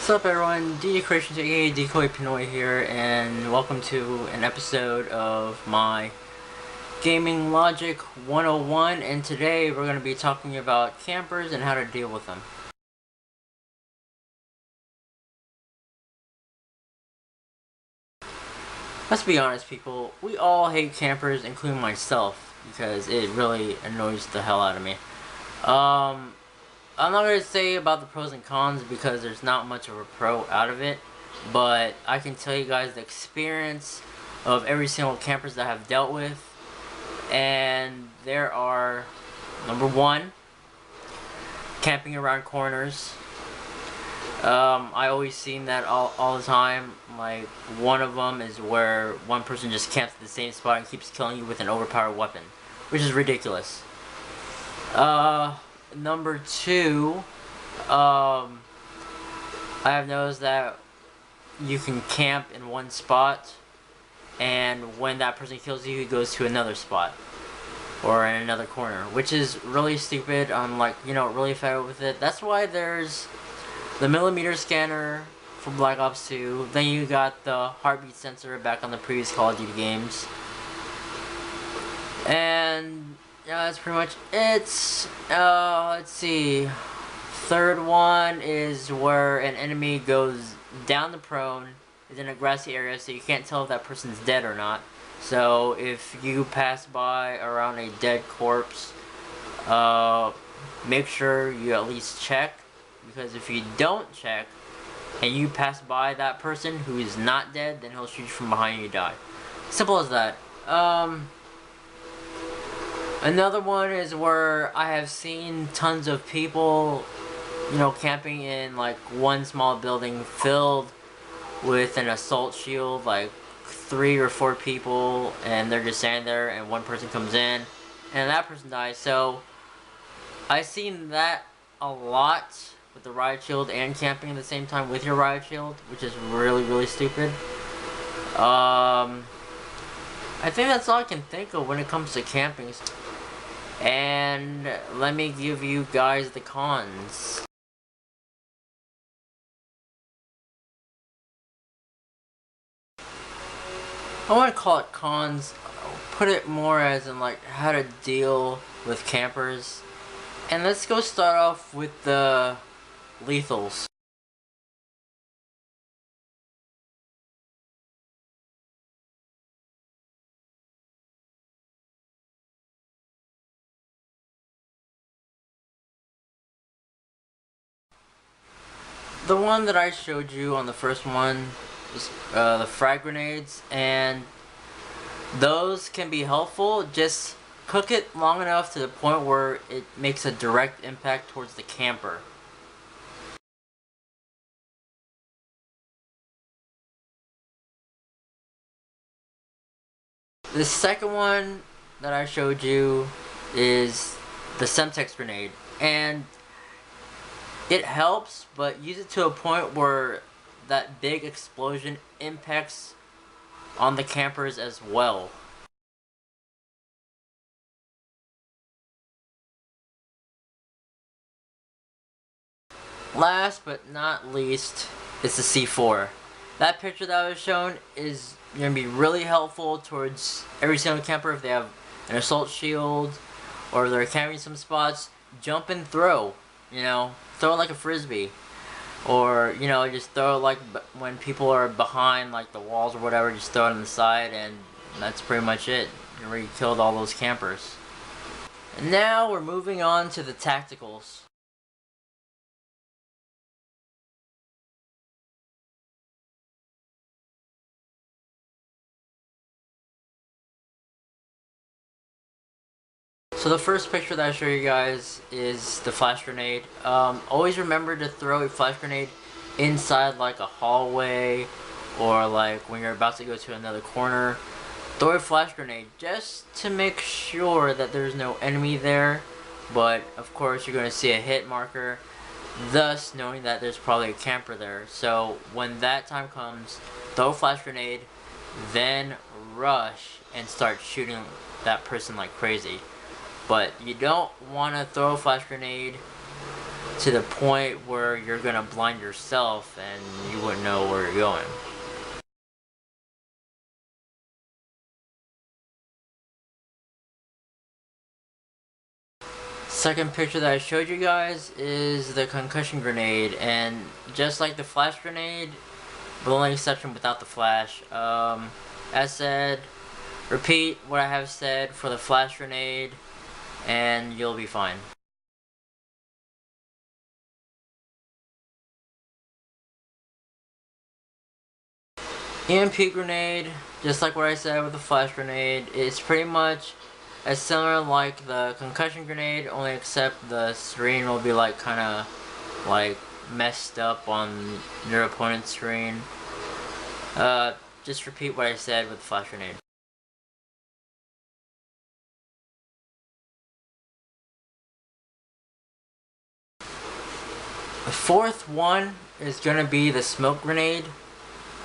What's up everyone, DJ Creations aka Decoy Pinoy here, and welcome to an episode of my Gaming Logic 101, and today we're going to be talking about campers and how to deal with them. Let's be honest people, we all hate campers, including myself, because it really annoys the hell out of me. I'm not going to say about the pros and cons because there's not much of a pro out of it, but I can tell you guys the experience of every single campers that I've dealt with, and there are, number one, camping around corners. I always seen that all the time. Like, one of them is where one person just camps at the same spot and keeps killing you with an overpowered weapon, which is ridiculous. Number two, I have noticed that you can camp in one spot, and when that person kills you, he goes to another spot or in another corner, which is really stupid. I'm like, really fed up with it. That's why there's the millimeter scanner for Black Ops 2. Then you got the heartbeat sensor back on the previous Call of Duty games, and yeah, that's pretty much it. Let's see. Third one is where an enemy goes down the prone, is in a grassy area, so you can't tell if that person's dead or not. So if you pass by around a dead corpse, make sure you at least check, because if you don't check and you pass by that person who is not dead, then he'll shoot you from behind and you die. Simple as that. Another one is where I have seen tons of people, camping in like one small building filled with an assault shield, like 3 or 4 people, and they're just standing there and one person comes in and that person dies. So I've seen that a lot with the riot shield and camping at the same time with your riot shield, which is really stupid. I think that's all I can think of when it comes to camping. And let me give you guys the cons. I want to call it cons, put it more as in like how to deal with campers. And let's go start off with the lethals. The one that I showed you on the first one is the frag grenades, and those can be helpful. Just cook it long enough to the point where it makes a direct impact towards the camper. The second one that I showed you is the Semtex grenade, and it helps, but use it to a point where that big explosion impacts on the campers as well. Last but not least is the C4. That picture that I was shown is going to be really helpful towards every single camper if they have an assault shield or they're camping some spots. Jump and throw, throw it like a frisbee, or just throw it like when people are behind like the walls or whatever, just throw it on the side, and that's pretty much it. You already killed all those campers. And now we're moving on to the tacticals. So the first picture that I show you guys is the flash grenade. Always remember to throw a flash grenade inside like a hallway, or like when you're about to go to another corner. Throw a flash grenade just to make sure that there's no enemy there, but of course you're going to see a hit marker, thus knowing that there's probably a camper there. So when that time comes, throw a flash grenade, then rush and start shooting that person like crazy. But you don't want to throw a flash grenade to the point where you're gonna blind yourself and you wouldn't know where you're going. Second picture that I showed you guys is the concussion grenade, and just like the flash grenade, the only exception without the flash. As said, repeat what I have said for the flash grenade, and you'll be fine. EMP grenade, just like what I said with the flash grenade, it's pretty much as similar like the concussion grenade, only except the screen will be like kind of like messed up on your opponent's screen. Just repeat what I said with the flash grenade. The fourth one is gonna be the smoke grenade.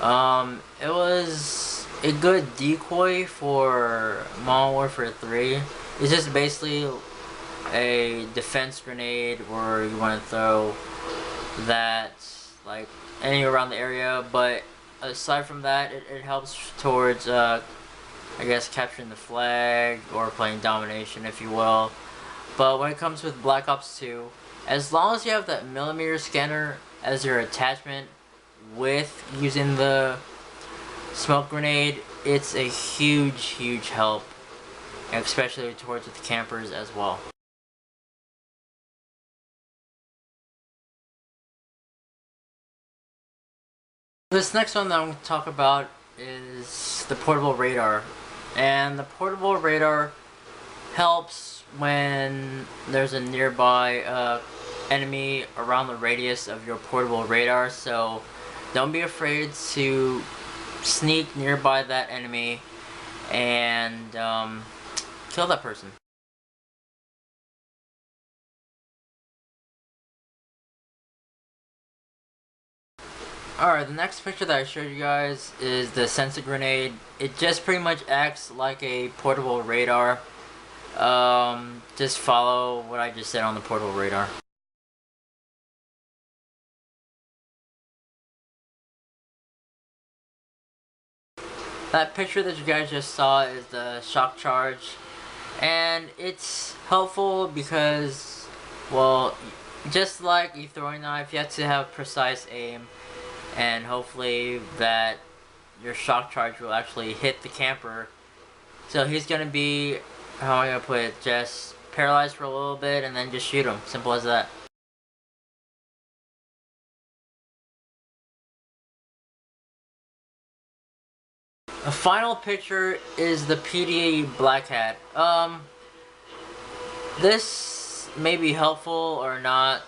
It was a good decoy for Modern Warfare 3. It's just basically a defense grenade where you want to throw that like anywhere around the area, but aside from that, it helps towards I guess capturing the flag or playing domination, if you will. But when it comes with Black Ops 2, as long as you have that millimeter scanner as your attachment with using the smoke grenade, it's a huge help, especially towards with the campers as well. This next one that I'm going to talk about is the portable radar, and the portable radar helps when there's a nearby enemy around the radius of your portable radar, so don't be afraid to sneak nearby that enemy and kill that person. Alright, the next picture that I showed you guys is the sensor grenade. It just pretty much acts like a portable radar. Just follow what I just said on the portable radar. That picture that you guys just saw is the shock charge, and it's helpful because, well, just like a throwing knife, you have to have precise aim, and hopefully that your shock charge will actually hit the camper. So he's gonna be, how am I gonna put it, just paralyzed for a little bit and then just shoot him. Simple as that. The final picture is the PDA Black Hat. This may be helpful or not,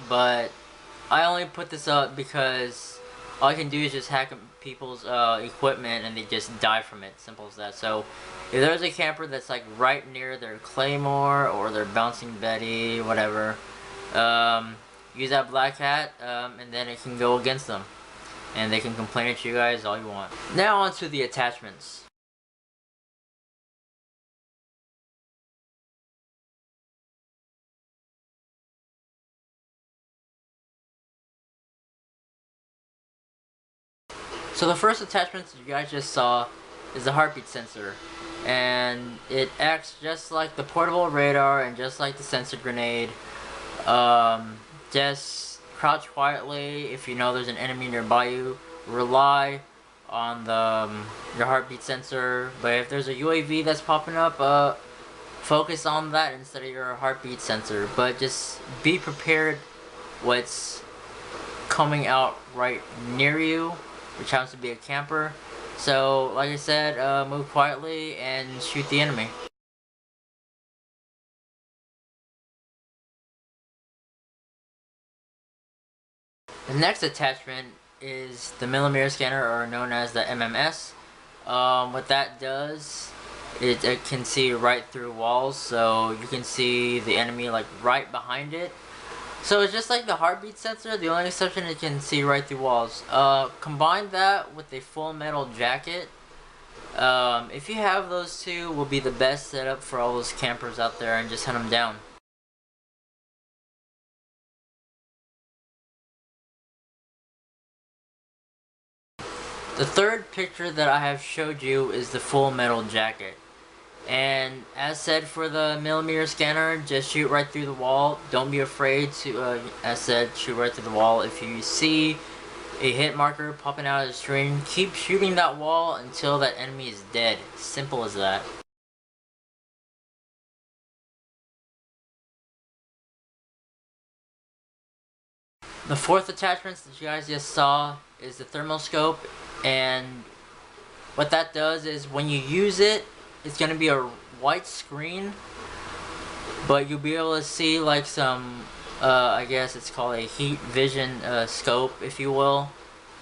but I only put this up because all I can do is just hack people's equipment and they just die from it. Simple as that. So if there's a camper that's like right near their Claymore or their Bouncing Betty, whatever, use that Black Hat, and then it can go against them. And they can complain at you guys all you want. Now on to the attachments. So the first attachment that you guys just saw is the heartbeat sensor. And it acts just like the portable radar and just like the sensor grenade. Just crouch quietly if you know there's an enemy nearby you. Rely on the your heartbeat sensor, but if there's a UAV that's popping up, focus on that instead of your heartbeat sensor. But just be prepared what's coming out right near you, which happens to be a camper. So like I said, move quietly and shoot the enemy. The next attachment is the millimeter scanner, or known as the MMS. What that does, it can see right through walls, so you can see the enemy like right behind it. So it's just like the heartbeat sensor, the only exception it can see right through walls. Combine that with a full metal jacket. If you have those two, will be the best setup for all those campers out there, and just hunt them down. The third picture that I have showed you is the full metal jacket. And as said for the millimeter scanner, just shoot right through the wall. Don't be afraid to, as said, shoot right through the wall. If you see a hit marker popping out of the screen, keep shooting that wall until that enemy is dead. Simple as that. The fourth attachment that you guys just saw is the thermal scope, and what that does is when you use it, it's going to be a white screen, but you'll be able to see like some, I guess it's called a heat vision scope, if you will.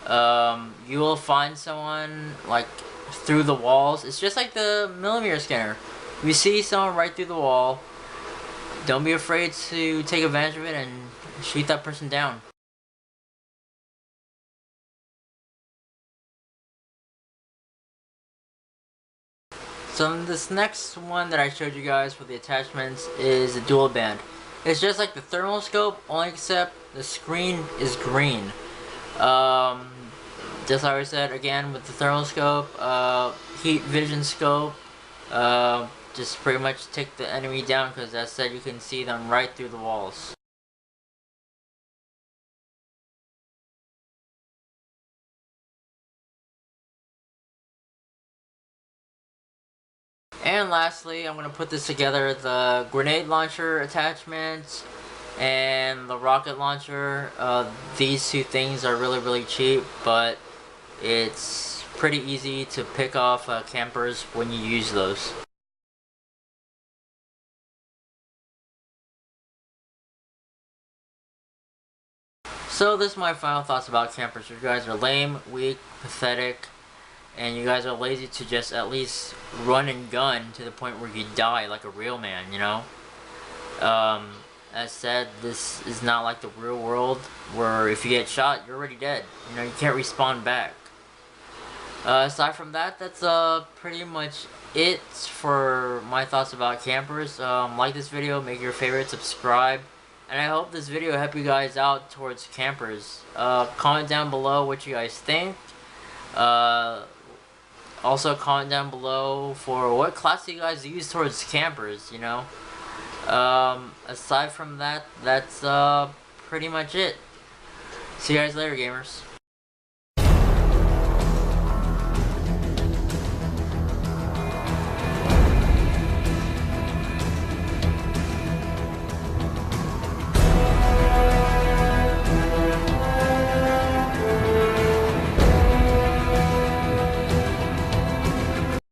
You will find someone like through the walls. It's just like the millimeter scanner. If you see someone right through the wall, don't be afraid to take advantage of it and shoot that person down. So this next one that I showed you guys for the attachments is a dual band. It's just like the thermal scope, only except the screen is green. Just like I said again with the thermal scope, heat vision scope, just pretty much take the enemy down because as said you can see them right through the walls. And lastly, I'm going to put this together, the grenade launcher attachment and the rocket launcher. These two things are really cheap, but it's pretty easy to pick off campers when you use those. So this is my final thoughts about campers. You guys are lame, weak, pathetic, and you guys are lazy to just at least run and gun to the point where you die like a real man, you know? As said, this is not like the real world where if you get shot, you're already dead. You know, you can't respawn back. Aside from that, that's pretty much it for my thoughts about campers. Like this video, make your favorite, subscribe, and I hope this video helped you guys out towards campers. Comment down below what you guys think. Also comment down below for what class you guys use towards campers, you know. Aside from that, that's pretty much it. See you guys later, gamers.